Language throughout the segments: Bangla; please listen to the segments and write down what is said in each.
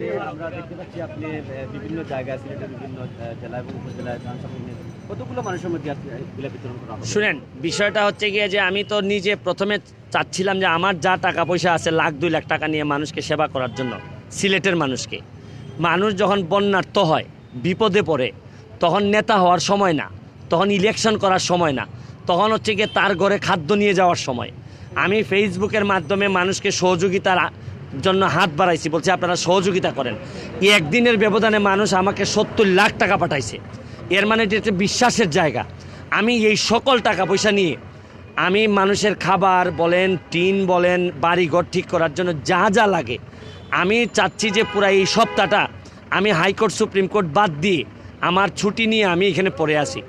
আমরা দেখতে পাচ্ছি আপনি বিভিন্ন জায়গায় সিলেটের বিভিন্ন জেলা এবং উপজেলায় কতগুলো মানুষের মধ্যে এগুলো বিতরণ করা হবে? শুনেন, বিষয়টা হচ্ছে গিয়ে যে আমি তো নিজে প্রথমে চাচ্ছিলাম যে আমার যা টাকা পয়সা আছে 1,00,000-2,00,000 টাকা নিয়ে মানুষকে সেবা করার জন্য, সিলেটের মানুষকে। মানুষ যখন বন্যার্ত হয়, বিপদে পড়ে, তখন নেতা হওয়ার সময় না, তখন ইলেকশন করার সময় না, তখন হচ্ছে গিয়ে তার ঘরে খাদ্য নিয়ে যাওয়ার সময়। আমি ফেসবুকের মাধ্যমে মানুষকে সহযোগিতার জন্য হাত বাড়াইছি, বলছি আপনারা সহযোগিতা করেন। একদিনের ব্যবধানে মানুষ আমাকে 70 লাখ টাকা পাঠাইছে। এর মানে এটি একটা বিশ্বাসের জায়গা। আমি এই সকল টাকা পয়সা নিয়ে আমি মানুষের খাবার বলেন, টিন বলেন, বাড়িঘর ঠিক করার জন্য যা যা লাগে, আমি চাচ্ছি যে পুরা এই সপ্তাহটা আমি হাইকোর্ট সুপ্রিম কোর্ট বাদ দিয়ে আমার ছুটি নিয়ে আমি এখানে পড়ে আসি।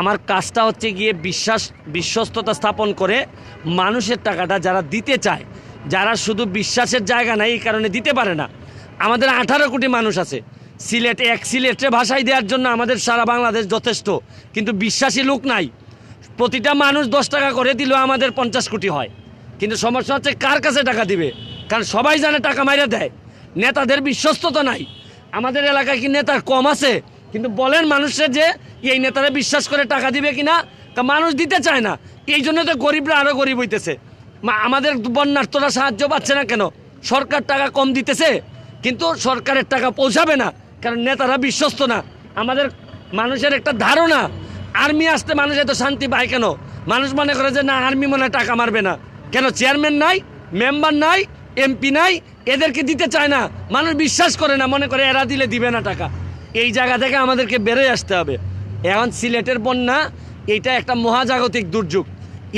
আমার কাজটা হচ্ছে গিয়ে বিশ্বস্ততা স্থাপন করে মানুষের টাকাটা যারা দিতে চায়, যারা শুধু বিশ্বাসের জায়গা নাই এই কারণে দিতে পারে না। আমাদের 18 কোটি মানুষ আছে। সিলেটে ভাষায় দেওয়ার জন্য আমাদের সারা বাংলাদেশ যথেষ্ট, কিন্তু বিশ্বাসী লোক নাই। প্রতিটা মানুষ 10 টাকা করে দিলেও আমাদের 50 কোটি হয়। কিন্তু সমস্যা হচ্ছে কার কাছে টাকা দিবে, কারণ সবাই জানে টাকা মাইরা দেয়। নেতাদের বিশ্বস্ততা নাই। আমাদের এলাকায় কি নেতার কম আছে? কিন্তু বলেন মানুষের যে এই নেতারা বিশ্বাস করে টাকা দিবে কিনা, তা মানুষ দিতে চায় না। এই জন্য তো গরিবরা আরও গরিব হইতেছে। আমাদের বন্যার্থরা সাহায্য পাচ্ছে না কেন? সরকার টাকা কম দিতেছে, কিন্তু সরকারের টাকা পৌঁছাবে না, কারণ নেতারা বিশ্বস্ত না। আমাদের মানুষের একটা ধারণা আর্মি আসতে মানুষ এত শান্তি পায় কেন? মানুষ মনে করে যে না, আর্মি মনে হয় টাকা মারবে না। কেন? চেয়ারম্যান নাই, মেম্বার নাই, এমপি নাই, এদেরকে দিতে চায় না। মানুষ বিশ্বাস করে না, মনে করে এরা দিলে দিবে না টাকা। এই জায়গা থেকে আমাদেরকে বেরোয় আসতে হবে। এখন সিলেটের বন্যা এইটা একটা মহাজাগতিক দুর্যোগ,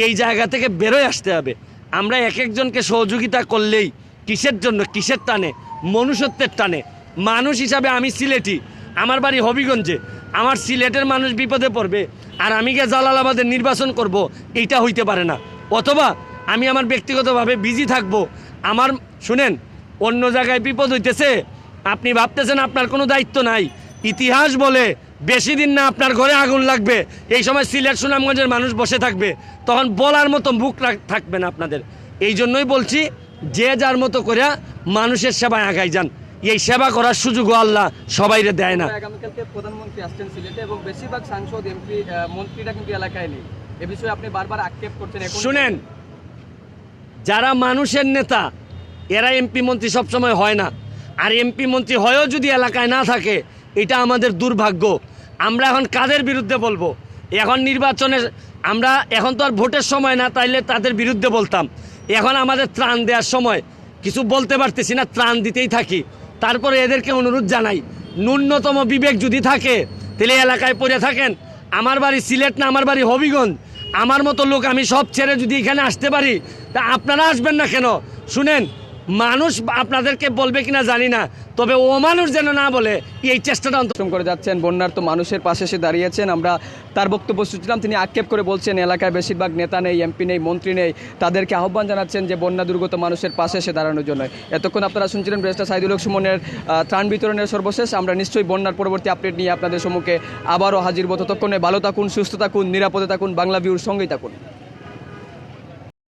এই জায়গা থেকে বেরোয় আসতে হবে। আমরা এক একজনকে সহযোগিতা করলেই কিসের জন্য, কিসের টানে? মনুষ্যত্বের টানে। মানুষ হিসাবে আমি সিলেটি, আমার বাড়ি হবিগঞ্জে, আমার সিলেটের মানুষ বিপদে পড়বে আর আমি গিয়ে জালালাবাদের নির্বাচন করব, এইটা হইতে পারে না। অথবা আমি আমার ব্যক্তিগতভাবে বিজি থাকবো। আমার শুনেন, অন্য জায়গায় বিপদ হইতেছে, আপনি ভাবতেছেন আপনার কোনো দায়িত্ব নাই। ইতিহাস বলে বেশি দিন না আপনার ঘরে আগুন লাগবে, এই সময় সিলেট সুনামগঞ্জের মানুষ বসে থাকবে, তখন বলার মতো মুখ থাকবে না আপনাদের। এই জন্যই বলছি, যে যার মতো করে মানুষের সেবায় আগাই যান। এই সেবা করার সুযোগও আল্লাহ সবাইরে দেয় না। আগামীকালকে প্রধানমন্ত্রী আসছেন সিলেটে এবং বেশিরভাগ সাংসদ, এমপি, মন্ত্রীরা কিন্তু এলাকায় নেই। এ বিষয়ে আপনি বারবার আক্ষেপ করছেন। শুনেন, যারা মানুষের নেতা এরা এমপি মন্ত্রী সবসময় হয় না। আর এমপি মন্ত্রী হয়েও যদি এলাকায় না থাকে, এটা আমাদের দুর্ভাগ্য। আমরা এখন কাদের বিরুদ্ধে বলবো? এখন নির্বাচনে আমরা, এখন তো আর ভোটের সময় না, তাইলে তাদের বিরুদ্ধে বলতাম। এখন আমাদের ত্রাণ দেওয়ার সময়, কিছু বলতে পারতেছি না, ত্রাণ দিতেই থাকি। তারপরে এদেরকে অনুরোধ জানাই, ন্যূনতম বিবেক যদি থাকে তাহলে এলাকায় পড়ে থাকেন। আমার বাড়ি সিলেট না, আমার বাড়ি হবিগঞ্জ। আমার মতো লোক আমি সব ছেড়ে যদি এখানে আসতে পারি, তা আপনারা আসবেন না কেন? শুনেন, মানুষ আপনাদেরকে বলবে কিনা জানি না, তবে ও মানুষ যেন না বলে, এই চেষ্টাটা অন্তত করে যাচ্ছেন। বন্যার তো মানুষের পাশে এসে দাঁড়িয়েছেন। আমরা তার বক্তব্য শুনছিলাম। তিনি আক্ষেপ করে বলছেন এলাকায় বেশিরভাগ নেতা নেই, এমপি নেই, মন্ত্রী নেই। তাদেরকে আহ্বান জানাচ্ছেন যে বন্যা দুর্গত মানুষের পাশে এসে দাঁড়ানোর জন্য। এতক্ষণ আপনারা শুনছিলেন ব্যারিস্টার সাইদুল হক সুমনের ত্রাণ বিতরণের সর্বশেষ। আমরা নিশ্চয়ই বন্যার পরবর্তী আপডেট নিয়ে আপনাদের সম্মুখে আবারও হাজির হব। ততক্ষণে ভালো থাকুন, সুস্থ থাকুন, নিরাপদে থাকুন, বাংলা ভিউর সঙ্গেই থাকুন।